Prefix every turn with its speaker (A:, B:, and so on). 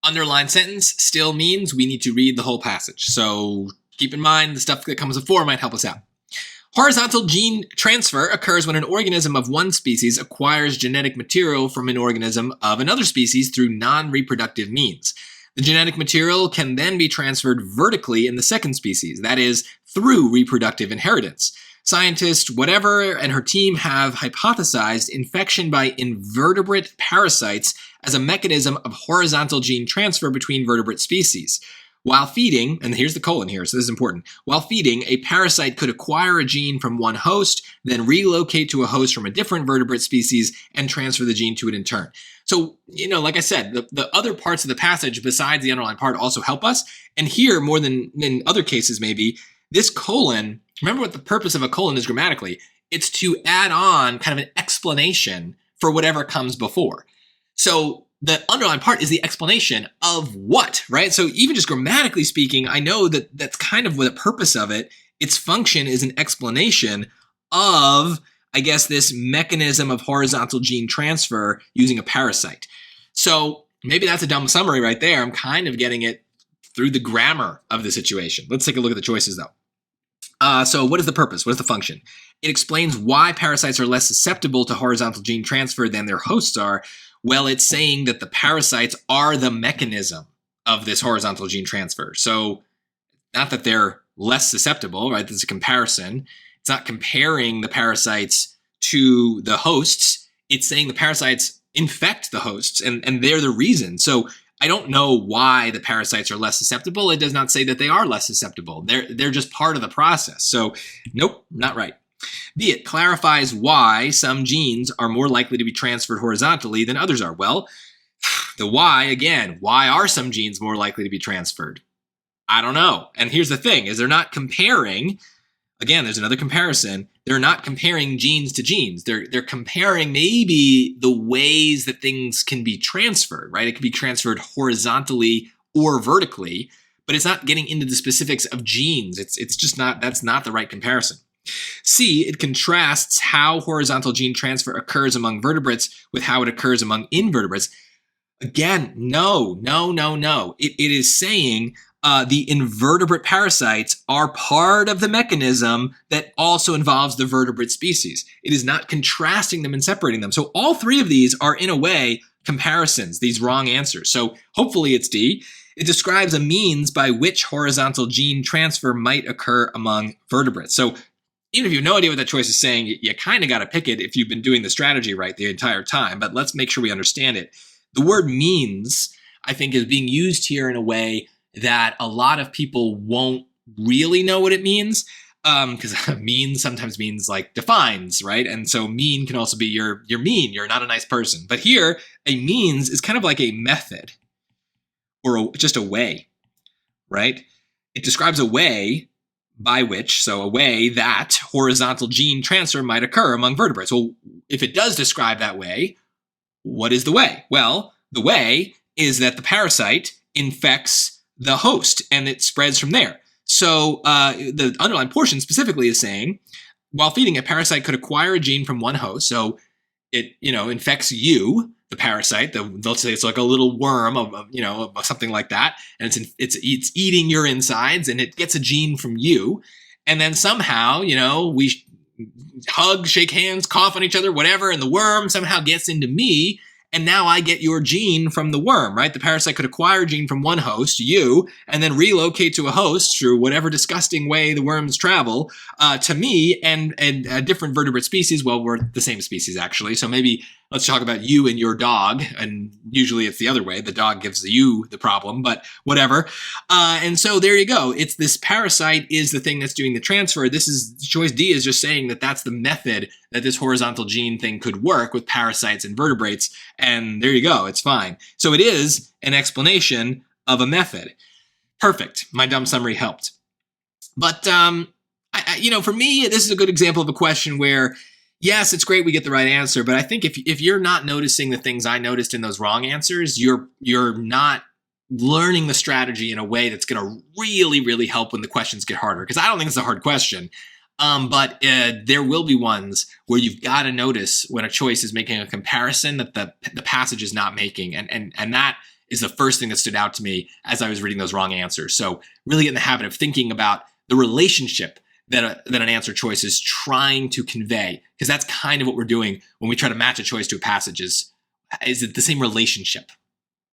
A: Underlined sentence still means we need to read the whole passage. So keep in mind the stuff that comes before might help us out. Horizontal gene transfer occurs when an organism of one species acquires genetic material from an organism of another species through non-reproductive means. The genetic material can then be transferred vertically in the second species, that is, through reproductive inheritance. Scientist whatever and her team have hypothesized infection by invertebrate parasites as a mechanism of horizontal gene transfer between vertebrate species. While feeding, and here's the colon here, so this is important. While feeding, a parasite could acquire a gene from one host, then relocate to a host from a different vertebrate species and transfer the gene to it in turn. So, like I said, the other parts of the passage besides the underlined part also help us. And here, more than in other cases maybe, this colon, remember what the purpose of a colon is grammatically. It's to add on kind of an explanation for whatever comes before. So the underlined part is the explanation of what, right? So even just grammatically speaking, I know that that's kind of the purpose of it. Its function is an explanation of, I guess, this mechanism of horizontal gene transfer using a parasite. So maybe that's a dumb summary right there. I'm kind of getting it through the grammar of the situation. Let's take a look at the choices though. So what is the purpose? What is the function? It explains why parasites are less susceptible to horizontal gene transfer than their hosts are. Well, it's saying that the parasites are the mechanism of this horizontal gene transfer. So not that they're less susceptible, right? There's a comparison. It's not comparing the parasites to the hosts. It's saying the parasites infect the hosts and they're the reason. So I don't know why the parasites are less susceptible. It does not say that they are less susceptible. They're just part of the process. So nope, not right. B, it clarifies why some genes are more likely to be transferred horizontally than others are. Well, the why, again, why are some genes more likely to be transferred? I don't know. And here's the thing, is they're not comparing, again, there's another comparison. They're not comparing genes to genes. They're comparing maybe the ways that things can be transferred, right? It can be transferred horizontally or vertically, but it's not getting into the specifics of genes. It's just not, that's not the right comparison. C, it contrasts how horizontal gene transfer occurs among vertebrates with how it occurs among invertebrates. Again, no. It is saying the invertebrate parasites are part of the mechanism that also involves the vertebrate species. It is not contrasting them and separating them. So all three of these are, in a way, comparisons, these wrong answers. So hopefully it's D. It describes a means by which horizontal gene transfer might occur among vertebrates. So even if you have no idea what that choice is saying, you kind of got to pick it if you've been doing the strategy right the entire time, but let's make sure we understand it. The word means, I think, is being used here in a way that a lot of people won't really know what it means, because mean sometimes means like defines, right? And so mean can also be you're mean, you're not a nice person. But here, a means is kind of like a method or just a way, right? It describes a way by which, so a way that horizontal gene transfer might occur among vertebrates. Well, if it does describe that way, what is the way? Well, the way is that the parasite infects the host and it spreads from there. So the underlined portion specifically is saying, while feeding, a parasite could acquire a gene from one host. So it, infects you, the parasite. They'll say it's like a little worm of something like that, and it's eating your insides, and it gets a gene from you, and then somehow we hug, shake hands, cough on each other, whatever, and the worm somehow gets into me. And now I get your gene from the worm, right? The parasite could acquire a gene from one host, you, and then relocate to a host through whatever disgusting way the worms travel to me and a different vertebrate species. Well, we're the same species, actually. So maybe let's talk about you and your dog. And usually it's the other way. The dog gives you the problem, but whatever. And so there you go. It's this parasite is the thing that's doing the transfer. Choice D is just saying that that's the method that this horizontal gene thing could work with parasites and vertebrates. And there you go. It's fine. So it is an explanation of a method. Perfect. My dumb summary helped. But, for me, this is a good example of a question where, yes, it's great we get the right answer, but I think if you're not noticing the things I noticed in those wrong answers, you're not learning the strategy in a way that's going to really, really help when the questions get harder. Because I don't think it's a hard question. But there will be ones where you've got to notice when a choice is making a comparison that the passage is not making. And that is the first thing that stood out to me as I was reading those wrong answers. So really get in the habit of thinking about the relationship that an answer choice is trying to convey, because that's kind of what we're doing when we try to match a choice to a passage. Is it the same relationship?